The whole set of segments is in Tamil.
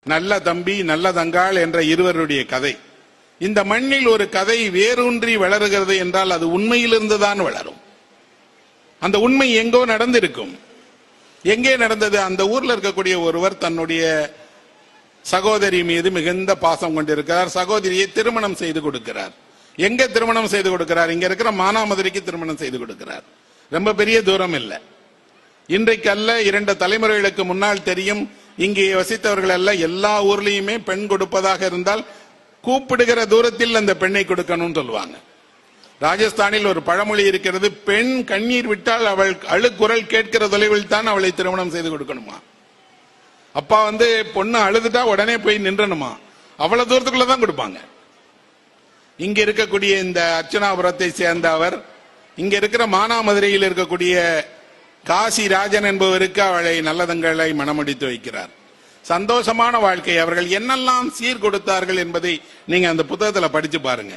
நல்ல தம்பி நல்ல தங்காள் என்ற இருவருடைய கதை. இந்த மண்ணில் ஒரு கதை வேரூன்றி வளருகிறது என்றால் அது உண்மையிலிருந்துதான் வளரும். அந்த உண்மை எங்கோ நடந்திருக்கும். எங்கே நடந்தது? அந்த ஊர்ல இருக்கக்கூடிய ஒருவர் தன்னுடைய சகோதரி மீது மிகுந்த பாசம் கொண்டிருக்கிறார். சகோதரியை திருமணம் செய்து கொடுக்கிறார். எங்க திருமணம் செய்து கொடுக்கிறார்? இங்க இருக்கிற மானாமதுரைக்கு திருமணம் செய்து கொடுக்கிறார். ரொம்ப பெரிய தூரம் இல்லை. இன்றைக்கு அல்ல, 2 தலைமுறைகளுக்கு முன்னால் தெரியும். இங்கே வசித்தவர்கள் அல்ல, எல்லா ஊர்லயுமே பெண் கொடுப்பதாக இருந்தால் கூப்பிடுகிற தூரத்தில் அந்த பெண்ணை கொடுக்கணும் சொல்லுவாங்க. ராஜஸ்தானில் ஒரு பழமொழி இருக்கிறது, பெண் கண்ணீர் விட்டால் அவள் அழுக்குரல் கேட்கிற தொலைவில் தான் அவளை திருமணம் செய்து கொடுக்கணுமா. அப்பா பொண்ணு அழுதுட்டா உடனே போய் நின்றணுமா, அவ்வளவு தூரத்துக்குள்ளதான் கொடுப்பாங்க. இங்க இருக்கக்கூடிய இந்த அர்ச்சனாபுரத்தை சேர்ந்த அவர் இங்க இருக்கிற மானாமதுரையில் இருக்கக்கூடிய காசி ராஜன் என்பவருக்கு அவளை நல்லதங்களை மனமுடித்து வைக்கிறார். சந்தோஷமான வாழ்க்கை. அவர்கள் என்னெல்லாம் சீர் கொடுத்தார்கள் என்பதை நீங்க அந்த புத்தகத்தில் படிச்சு பாருங்க.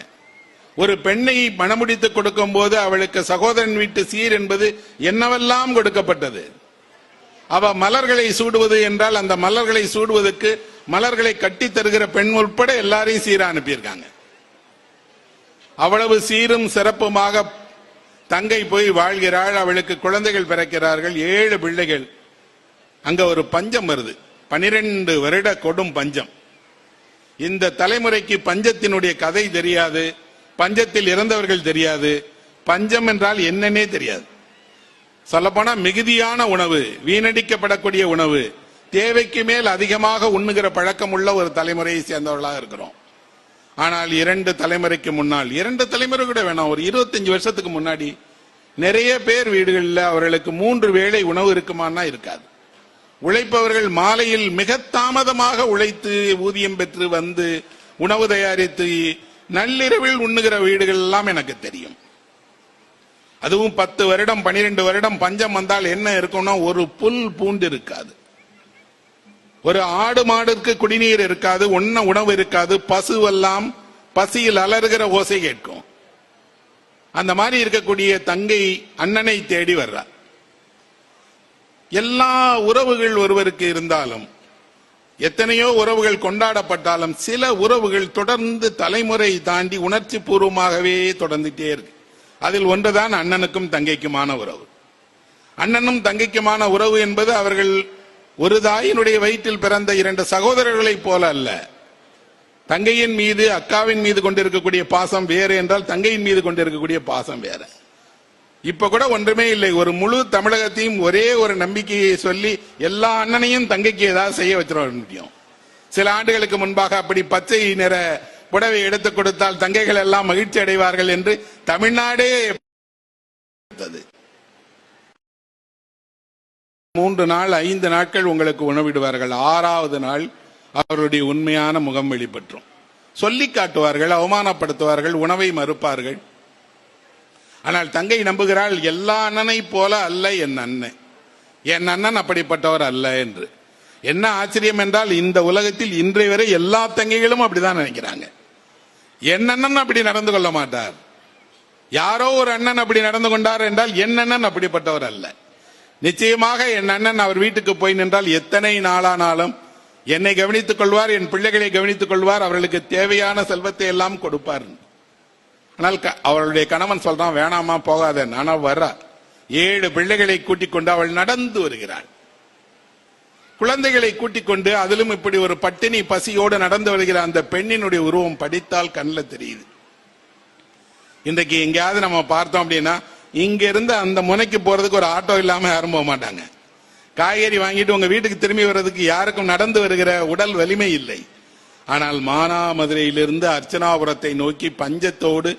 ஒரு பெண்ணை மனமுடித்து கொடுக்கும் போது அவளுக்கு சகோதரன் வீட்டு சீர் என்பது என்னவெல்லாம் கொடுக்கப்பட்டது. அவ மலர்களை சூடுவது என்றால் அந்த மலர்களை சூடுவதற்கு மலர்களை கட்டி தருகிற பெண் உட்பட எல்லாரையும் சீரா அனுப்பியிருக்காங்க. அவ்வளவு சீரும் சிறப்புமாக தங்கை போய் வாழ்கிறாள். அவளுக்கு குழந்தைகள் பிறக்கிறார்கள், 7 பிள்ளைகள். அங்க ஒரு பஞ்சம் வருது, 12 வருட கொடும் பஞ்சம். இந்த தலைமுறைக்கு பஞ்சத்தினுடைய கதை தெரியாது, பஞ்சத்தில் இறந்தவர்கள் தெரியாது, பஞ்சம் என்றால் என்னன்னே தெரியாது. சொல்லப்போனா மிகுதியான உணவு, வீணடிக்கப்படக்கூடிய உணவு, தேவைக்கு மேல் அதிகமாக உண்ணுகிற பழக்கம் உள்ள ஒரு தலைமுறையை சேர்ந்தவர்களாக இருக்கிறோம். ஆனால் 2 தலைமுறைக்கு முன்னால், 2 தலைமுறை கூட வேணாம், ஒரு 25 வருஷத்துக்கு முன்னாடி நிறைய பேர் வீடுகளில் அவர்களுக்கு 3 வேளை உணவு இருக்குமானா இருக்காது. உழைப்பவர்கள் மாலையில் மிக தாமதமாக உழைத்து ஊதியம் பெற்று வந்து உணவு தயாரித்து நள்ளிரவில் உண்ணுகிற வீடுகள் எல்லாம் எனக்கு தெரியும். அதுவும் 10 வருடம் 12 வருடம் பஞ்சம் வந்தால் என்ன இருக்கும்னா, ஒரு புல் பூண்டு இருக்காது, ஒரு ஆடு மாடுக்கு குடிநீர் இருக்காது, உணவு இருக்காது, பசுவெல்லாம் பசியில் அலறுகிற ஓசை கேட்கும். அந்த மாதிரி இருக்கக்கூடிய தங்கை அண்ணனை தேடி வர்றார். எல்லா உறவுகள் ஒருவருக்கு இருந்தாலும், எத்தனையோ உறவுகள் கொண்டாடப்பட்டாலும், சில உறவுகள் தொடர்ந்து தலைமுறை தாண்டி உணர்ச்சி பூர்வமாகவே தொடர்ந்துட்டே இருக்கு. அதில் ஒன்றுதான் அண்ணனுக்கும் தங்கைக்குமான உறவு. அண்ணனும் தங்கைக்குமான உறவு என்பது அவர்கள் ஒரு தாயினுடைய வயிற்றில் பிறந்த 2 சகோதரர்களைப் போல அல்ல. தங்கையின் மீது அக்காவின் மீது கொண்டிருக்கக்கூடிய பாசம் வேறு என்றால் தங்கையின் மீது கொண்டிருக்கக்கூடிய பாசம் வேற. இப்ப கூட ஒன்றுமே இல்லை. ஒரு முழு தமிழகத்தையும் ஒரே ஒரு நம்பிக்கையை சொல்லி எல்லா அண்ணனையும் தங்கைக்கு ஏதாவது செய்ய வச்சிட முடியும். சில ஆண்டுகளுக்கு முன்பாக அப்படி பச்சை நிற புடவை எடுத்துக் கொடுத்தால் தங்கைகள் எல்லாம் மகிழ்ச்சி அடைவார்கள் என்று தமிழ்நாடே 3 நாள் 5 நாட்கள் உங்களுக்கு உணவிடுவார்கள். 6வது நாள் அவருடைய உண்மையான முகம் வெளிப்பற்றும். சொல்லி காட்டுவார்கள், அவமானப்படுத்துவார்கள், உணவை மறுப்பார்கள். ஆனால் தங்கை நம்புகிறாள், எல்லா அண்ணனை போல அல்ல என் அண்ணன், என் அண்ணன் அப்படிப்பட்டவர் அல்ல என்று. என்ன ஆச்சரியம் என்றால், இந்த உலகத்தில் இன்றைய வரை எல்லா தங்கைகளும் அப்படிதான் நினைக்கிறாங்க. என் அண்ணன் அப்படி நடந்து கொள்ள மாட்டார். யாரோ ஒரு அண்ணன் அப்படி நடந்து கொண்டார் என்றால் என் அண்ணன் அப்படிப்பட்டவர் அல்ல. நிச்சயமாக என் அண்ணன் அவர் வீட்டுக்கு போய் நின்றால் எத்தனை நாளானாலும் என்னை கவனித்துக் கொள்வார், என் பிள்ளைகளை கவனித்துக் கொள்வார், அவர்களுக்கு தேவையான செல்வத்தை எல்லாம் கொடுப்பார். ஆனால் அவளுடைய கணவன் சொல்றான், வேணாமா போகாத. நானா வர்றா. 7 பிள்ளைகளை கூட்டிக் கொண்டு அவள் நடந்து வருகிறாள். குழந்தைகளை கூட்டிக் கொண்டு, அதிலும் இப்படி ஒரு பட்டினி பசியோடு நடந்து வருகிற அந்த பெண்ணினுடைய உருவம் படித்தால் கண்ணில் தெரியுது. இன்றைக்கு எங்கேயாவது நம்ம பார்த்தோம் அப்படின்னா, இங்க இருந்து அந்த முனைக்கு போறதுக்கு ஒரு ஆட்டோ இல்லாம யாரும் போக மாட்டாங்க. காய்கறி வாங்கிட்டு உங்க வீட்டுக்கு திரும்பி வர்றதுக்கு யாருக்கும் நடந்து வருகிற உடல் வலிமை இல்லை. ஆனால் மானாமதுரையிலிருந்து அர்ச்சனாபுரத்தை நோக்கி பஞ்சத்தோடு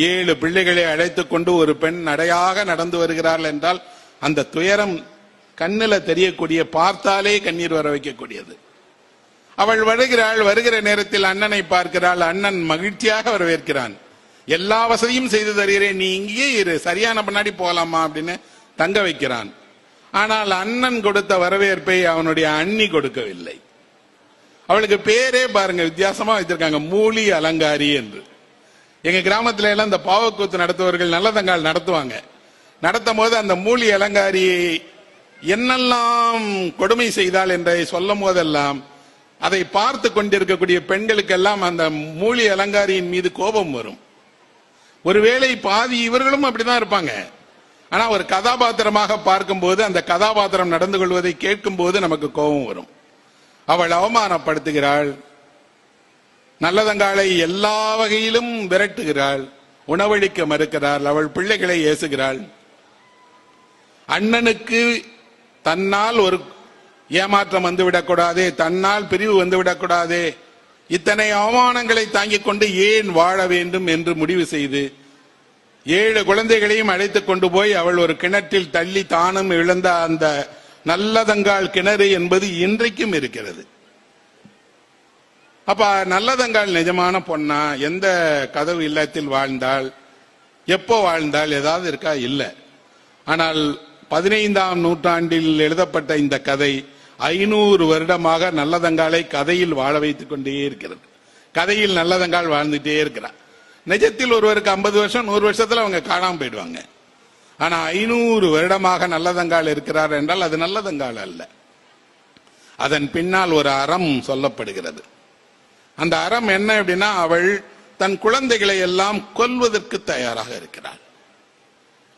7 பிள்ளைகளை அழைத்துக் கொண்டு ஒரு பெண் நடையாக நடந்து வருகிறாள் என்றால் அந்த துயரம் கண்ணில் தெரியக்கூடிய, பார்த்தாலே கண்ணீர் வர வைக்கக்கூடியது. அவள் வருகிறாள். வருகிற நேரத்தில் அண்ணனை பார்க்கிறாள். அண்ணன் மகிழ்ச்சியாக வரவேற்கிறான். எல்லா வசதியும் செய்து தருகிறேன், நீ இங்கேயே இரு, சரியான பின்னாடி போகலாமா அப்படின்னு தங்க வைக்கிறான். ஆனால் அண்ணன் கொடுத்த வரவேற்பை அவனுடைய அண்ணி கொடுக்கவில்லை. அவளுக்கு பேரே பாருங்க வித்தியாசமா வைத்திருக்காங்க, மூலி அலங்காரி என்று. எங்க கிராமத்துல எல்லாம் இந்த பாவக்கூத்து நடத்துவர்கள் நல்லதங்கால் நடத்துவாங்க. நடத்தும் போது அந்த மூலி அலங்காரியை என்னெல்லாம் கொடுமை செய்தால் என்றை சொல்லும் போதெல்லாம் அதை பார்த்து கொண்டிருக்கக்கூடிய பெண்களுக்கெல்லாம் அந்த மூலி அலங்காரியின் மீது கோபம் வரும். ஒருவேளை பாதி இவர்களும் அப்படிதான் இருப்பாங்க. ஆனா ஒரு கதாபாத்திரமாக பார்க்கும்போது அந்த கதாபாத்திரம் நடந்து கொள்வதை கேட்கும் போது நமக்கு கோபம் வரும். அவள் அவமானப்படுத்துகிறாள், நல்லதங்காளை எல்லா வகையிலும் விரட்டுகிறாள், உணவளிக்க மறுக்கிறாள், அவள் பிள்ளைகளை ஏசுகிறாள். அண்ணனுக்கு தன்னால் ஒரு ஏமாற்றம் வந்துவிடக்கூடாதே, தன்னால் பிரிவு வந்துவிடக்கூடாதே, இத்தனை அவமானங்களை தாங்கிக் கொண்டு ஏன் வாழ வேண்டும் என்று முடிவு செய்து 7 குழந்தைகளையும் அழைத்துக் கொண்டு போய் அவள் ஒரு கிணற்றில் தள்ளி தானும் இழந்த அந்த நல்லதங்காள் கிணறு என்பது இன்றைக்கும் இருக்கிறது. அப்ப நல்லதங்காள் நிஜமான பொண்ணா? எந்த கதவு இல்லத்தில் வாழ்ந்தாள், எப்போ வாழ்ந்தாள், ஏதாவது இருக்கா? இல்ல. ஆனால் 15ஆம் நூற்றாண்டில் எழுதப்பட்ட இந்த கதை 500 வருடமாக நல்லதங்காளை கதையில் வாழ வைத்துக் கொண்டே இருக்கிறது. கதையில் நல்லதங்காள் வாழ்ந்துட்டே இருக்கிறார். நிஜத்தில் ஒருவருக்கு 50 வருஷம் 100 வருஷத்துல அவங்க காணாம போயிடுவாங்க. ஆனா 500 வருடமாக நல்லதங்காள் இருக்கிறார் என்றால் அது நல்லதங்காள் அல்ல. அதன் பின்னால் ஒரு அறம் சொல்லப்படுகிறது. அந்த அறம் என்ன அப்படின்னா, அவள் தன் குழந்தைகளை எல்லாம் கொல்வதற்கு தயாராக இருக்கிறாள்.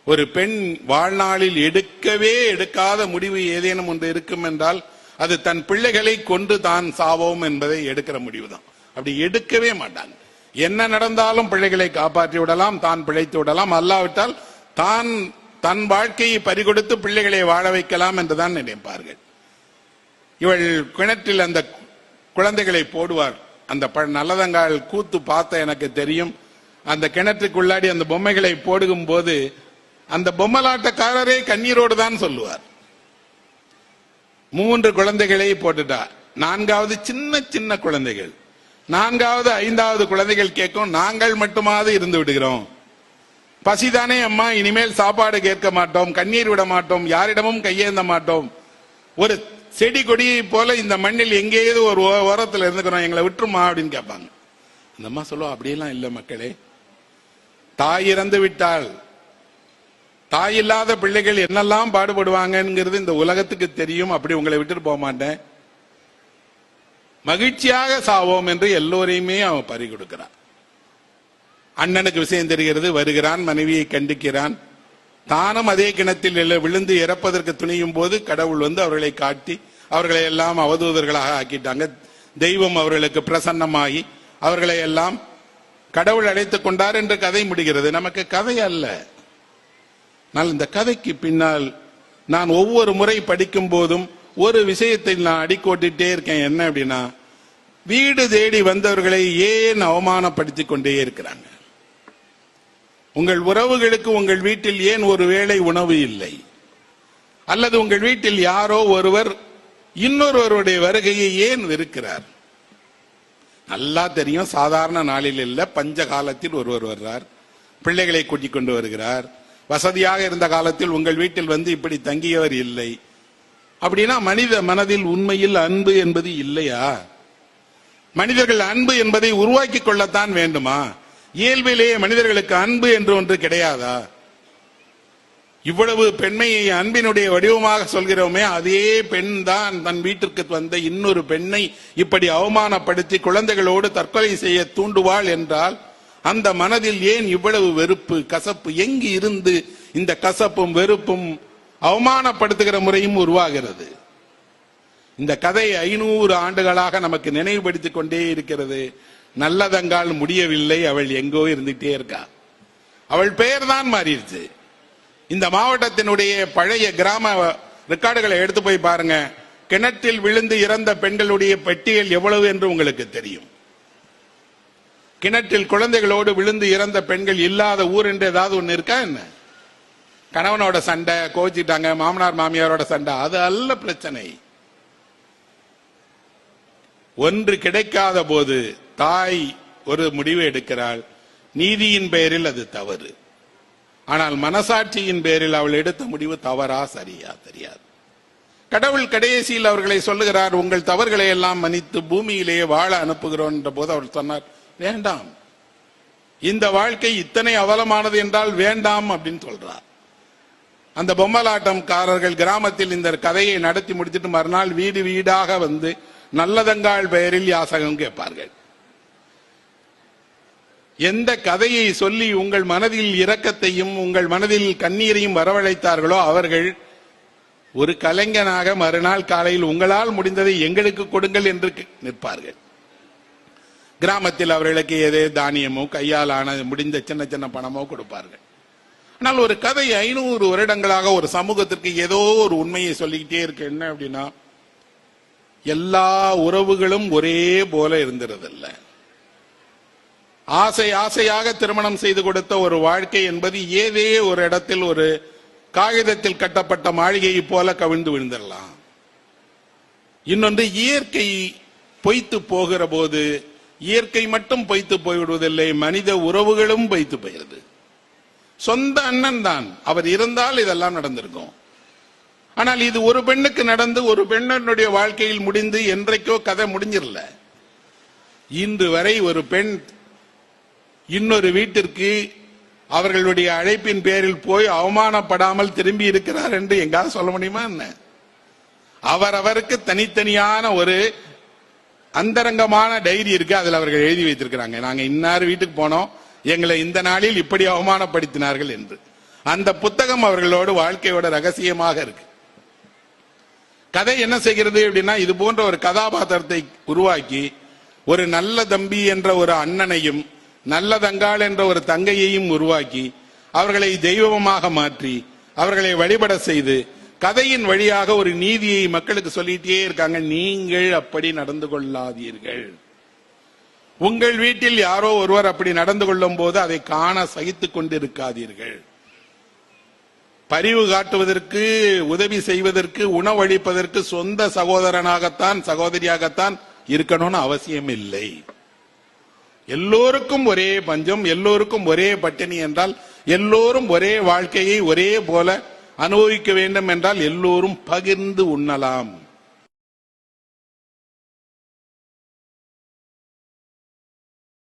ஒரு பெண் வாழ்நாளில் எடுக்கவே எடுக்காத முடிவு ஏதேனும் ஒன்று இருக்கும் என்றால் அது தன் பிள்ளைகளை கொண்டு தான் சாவோம் என்பதை எடுக்கிற முடிவு தான். அப்படி எடுக்கவே மாட்டாங்க. என்ன நடந்தாலும் பிள்ளைகளை காப்பாற்றி விடலாம், தான் பிழைத்து விடலாம், அல்லாவிட்டால் தான் தன் வாழ்க்கையை பறிகொடுத்து பிள்ளைகளை வாழ வைக்கலாம் என்றுதான் நினைப்பார்கள். இவள் கிணற்றில் அந்த குழந்தைகளை போடுவார். அந்த நல்லதங்காள் கூத்து பார்த்த எனக்கு தெரியும். அந்த கிணற்றுக்குள்ளாடி அந்த பொம்மைகளை போடுகும் போது அந்த பொம்மலாட்டக்காரரே கண்ணீரோடு தான் சொல்லுவார். 3 குழந்தைகளை போட்டுட்டா, 4வது சின்ன சின்ன குழந்தைகள், 4வது 5வது குழந்தைகள் கேட்கும், நாங்கள் மட்டுமாவது இருந்து விடுகிறோம், பசிதானே அம்மா, இனிமேல் சாப்பாடு கேட்க மாட்டோம், கண்ணீர் விட மாட்டோம், யாரிடமும் கையேந்த மாட்டோம், ஒரு செடி கொடியை போல இந்த மண்ணில் எங்கேயாவது ஒரு ஓரத்தில் இருந்துக்கிறோம், எங்களை விட்டுருமா அப்படின்னு கேட்பாங்க. அந்த அம்மா சொல்லுவோம், அப்படியெல்லாம் இல்லை மக்களே, தாய் இறந்து விட்டால் தாய் இல்லாத பிள்ளைகள் என்னெல்லாம் பாடுபடுவாங்கிறது இந்த உலகத்துக்கு தெரியும். அப்படி உங்களை விட்டுட்டு போக மாட்டேன், மகிழ்ச்சியாக சாவோம் என்று எல்லோரையுமே அவன் பறி கொடுக்கிறான். அண்ணனுக்கு விஷயம் தெரிகிறது, வருகிறான், மனைவியை கண்டிக்கிறான். தானும் அதே கிணத்தில் விழுந்து இறப்பதற்கு துணியும் போது கடவுள் வந்து அவர்களை காட்டி அவர்களை எல்லாம் அவதூதர்களாக ஆக்கிட்டாங்க. தெய்வம் அவர்களுக்கு பிரசன்னமாகி அவர்களை எல்லாம் கடவுள் அழைத்துக் கொண்டார் என்று கதை முடிகிறது. நமக்கு கதை அல்ல. இந்த கதைக்கு பின்னால் நான் ஒவ்வொரு முறை படிக்கும் போதும் ஒரு விஷயத்தை நான் அடிக்கோட்டிட்டே இருக்கேன். என்ன அப்படின்னா, வீடு தேடி வந்தவர்களை ஏன் அவமானப்படுத்திக் கொண்டே இருக்கிறாங்க? உங்கள் உறவுகளுக்கு உங்கள் வீட்டில் ஏன் ஒரு வேளை உணவு இல்லை? அல்லது உங்கள் வீட்டில் யாரோ ஒருவர் இன்னொருவருடைய வருகையை ஏன் வெறுக்கிறார்? நல்லா தெரியும், சாதாரண நாளில் இல்ல, பஞ்ச காலத்தில் ஒருவர் வர்றார், பிள்ளைகளை கூட்டிக் கொண்டு வருகிறார். வசதியாக இருந்த காலத்தில் உங்கள் வீட்டில் வந்து இப்படி தங்கியவர் இல்லை. அப்படின்னா மனித மனதில் உண்மையில் அன்பு என்பது இல்லையா? மனிதர்கள் அன்பு என்பதை உருவாக்கி கொள்ளத்தான் வேண்டுமா? இயல்பிலேயே மனிதர்களுக்கு அன்பு என்று ஒன்று கிடையாதா? இவ்வளவு பெண்மையை அன்பினுடைய வடிவமாக சொல்கிறோமே, அதே பெண் தான் தன் வீட்டிற்கு வந்த இன்னொரு பெண்ணை இப்படி அவமானப்படுத்தி குழந்தைகளோடு தற்கொலை செய்ய தூண்டுவாள் என்றால் அந்த மனதில் ஏன் இவ்வளவு வெறுப்பு, கசப்பு? எங்கு இருந்து இந்த கசப்பும் வெறுப்பும் அவமானப்படுத்துகிற முறையும் உருவாகிறது? இந்த கதை 500 ஆண்டுகளாக நமக்கு நினைவுபடுத்திக் கொண்டே இருக்கிறது. நல்லதங்காள் முடியவில்லை, அவள் எங்கோ இருந்துட்டே இருக்கா. அவள் பெயர் தான் மாறிடுச்சு. இந்த மாவட்டத்தினுடைய பழைய கிராம ரெக்கார்டுகளை எடுத்து போய் பாருங்க. கிணற்றில் விழுந்து இறந்த பெண்களுடைய பட்டியல் எவ்வளவு என்று உங்களுக்கு தெரியும். கிணற்றில் குழந்தைகளோடு விழுந்து இறந்த பெண்கள் இல்லாத ஊர் என்று ஏதாவது ஒண்ணு இருக்கா என்ன? கணவனோட சண்டை, கோச்சிட்டாங்க, மாமனார் மாமியாரோட சண்டை, அது அல்ல பிரச்சனை. ஒன்று கிடைக்காத போது தாய் ஒரு முடிவு எடுக்கிறாள். நீதியின் பெயரில் அது தவறு. ஆனால் மனசாட்சியின் பேரில் அவள் எடுத்த முடிவு தவறா சரியா தெரியாது. கடவுள் கடைசியில் அவர்களை சொல்லுகிறார், உங்கள் தவறுகளை எல்லாம் மன்னித்து பூமியிலேயே வாழ அனுப்புகிறோம் என்ற போது அவர் சொன்னார், வேண்டாம், இந்த வாழ்க்கை இத்தனை அவலமானது என்றால் வேண்டாம் அப்படின்னு சொல்றார். அந்த பொம்மலாட்டம்காரர்கள் கிராமத்தில் இந்த கதையை நடத்தி முடிச்சுட்டு மறுநாள் வீடு வீடாக வந்து நல்லதங்காள் பெயரில் யாசகம் கேட்பார்கள். எந்த கதையை சொல்லி உங்கள் மனதில் இரக்கத்தையும் உங்கள் மனதில் கண்ணீரையும் வரவழைத்தார்களோ அவர்கள் ஒரு கலைஞனாக மறுநாள் காலையில் உங்களால் முடிந்ததை எங்களுக்கு கொடுங்கள் என்று நிற்பார்கள். கிராமத்தில் அவர்களுக்கு ஏதே தானியமோ கையால் ஆன முடிந்த சின்ன சின்ன பணமோ கொடுப்பார்கள். ஆனால் ஒரு கதை 500 வருடங்களாக ஒரு சமூகத்திற்கு ஏதோ ஒரு உண்மையை சொல்லிக்கிட்டே இருக்கு. என்ன அப்படின்னா, எல்லா உறவுகளும் ஒரே போல இருந்திருதில்ல. ஆசை ஆசையாக திருமணம் செய்து கொடுத்த ஒரு வாழ்க்கை என்பது ஏதே ஒரு இடத்தில் ஒரு காகிதத்தில் கட்டப்பட்ட மாளிகையை போல கவிழ்ந்து விழுந்திடலாம். இன்னொன்று, இயற்கை பொய்த்து போகிற போது இயற்கை மட்டும் பொய்த்து போய்விடுவதில்லை, மனித உறவுகளும் பொய்த்து போயிருது. சொந்த அண்ணன் தான், அவர் இருந்தால் இதெல்லாம் நடந்திருக்கும். ஆனால் இது ஒரு பெண்ணுக்கு நடந்து ஒரு பெண்ணுடைய வாழ்க்கையில் முடிந்து என்றைக்கோ கதை முடிஞ்சிடல. இன்று வரை ஒரு பெண் இன்னொரு வீட்டிற்கு அவர்களுடைய அழைப்பின் பேரில் போய் அவமானப்படாமல் திரும்பி இருக்கிறார் என்று எங்காவது சொல்ல முடியுமா என்ன? அவரவருக்கு தனித்தனியான ஒரு அந்தரங்கமான டைரி இருக்கு, அதுல அவர்கள் எழுதி வைத்திருக்கிறாங்க. நாங்க இன்னார் வீட்டுக்கு போனோம், எங்களை இந்த நாளில் இப்படி அவமானப்படுத்தினார்கள் என்று. அந்த புத்தகம் அவர்களோடு வாழ்க்கையோட ரகசியமாக இருக்கு. கதை என்ன செய்கிறது அப்படின்னா, இது போன்ற ஒரு கதாபாத்திரத்தை உருவாக்கி ஒரு நல்ல தம்பி என்ற ஒரு அண்ணனையும் நல்ல தங்காள் என்ற ஒரு தங்கையையும் உருவாக்கி அவர்களை தெய்வமாக மாற்றி அவர்களை வழிபட செய்து கதையின் வழியாக ஒரு நீதியை மக்களுக்கு சொல்லிட்டே இருக்காங்க. நீங்கள் அப்படி நடந்து கொள்ளாதீர்கள். உங்கள் வீட்டில் யாரோ ஒருவர் அப்படி நடந்து கொள்ளும் போது அதை காண சகித்துக் கொண்டிருக்காதீர்கள். பரிவு காட்டுவதற்கு, உதவி செய்வதற்கு, உணவளிப்பதற்கு சொந்த சகோதரனாகத்தான் சகோதரியாகத்தான் இருக்கணும்னு அவசியம் இல்லை. எல்லோருக்கும் ஒரே பஞ்சம், எல்லோருக்கும் ஒரே பட்டினி என்றால், எல்லோரும் ஒரே வாழ்க்கையை ஒரே போல அனுபவிக்க வேண்டும் என்றால் எல்லோரும் பகிர்ந்து உண்ணலாம்.